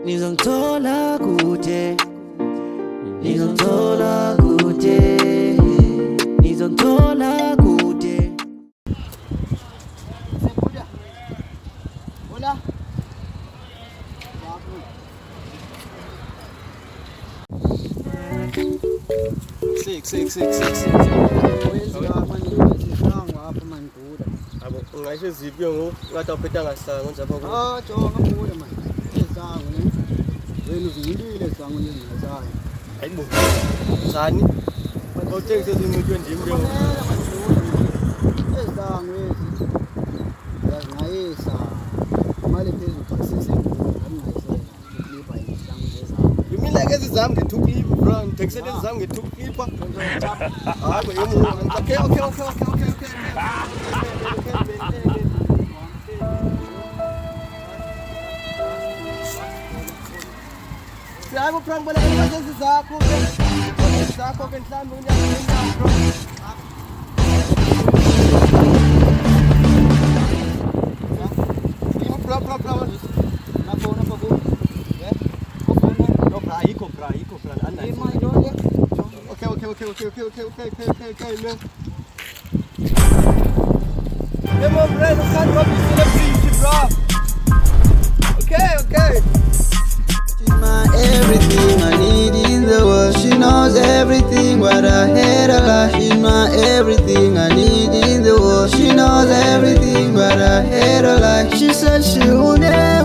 Nizongithola kude, nizongithola kude, nizongithola kude. Hola. Six. Ngasho ziphi ngoku ngathi awuphetha ngasanga nje apha ku. Jonga mbuye man. Esango ne. Wena uzingilile esango nje ngisayo. Hayibo. Zani? Awuthengise izinto ndim ke ngoku. Esango ezi. Yazingayisa. Imali phezulu basise ngiyayisela. Klipa isango esango. You mean like ezi zami nge2 clip bro? Ngithengisele ezi zami nge2 clip. Hayi yebo. Okay. Siyazi prank bola ezi zakho. Zakho ke mhlambi unyaka bro. Bro. Nakona pako. No, ayikho bra. Anayi. Okay, man. Come on, bro. You can't copy celebrity, bro. Okay. She's my everything I need in the world. She knows everything what I hate a lot. She's my everything I need in the world. She knows everything what I hate a lot. She said she will never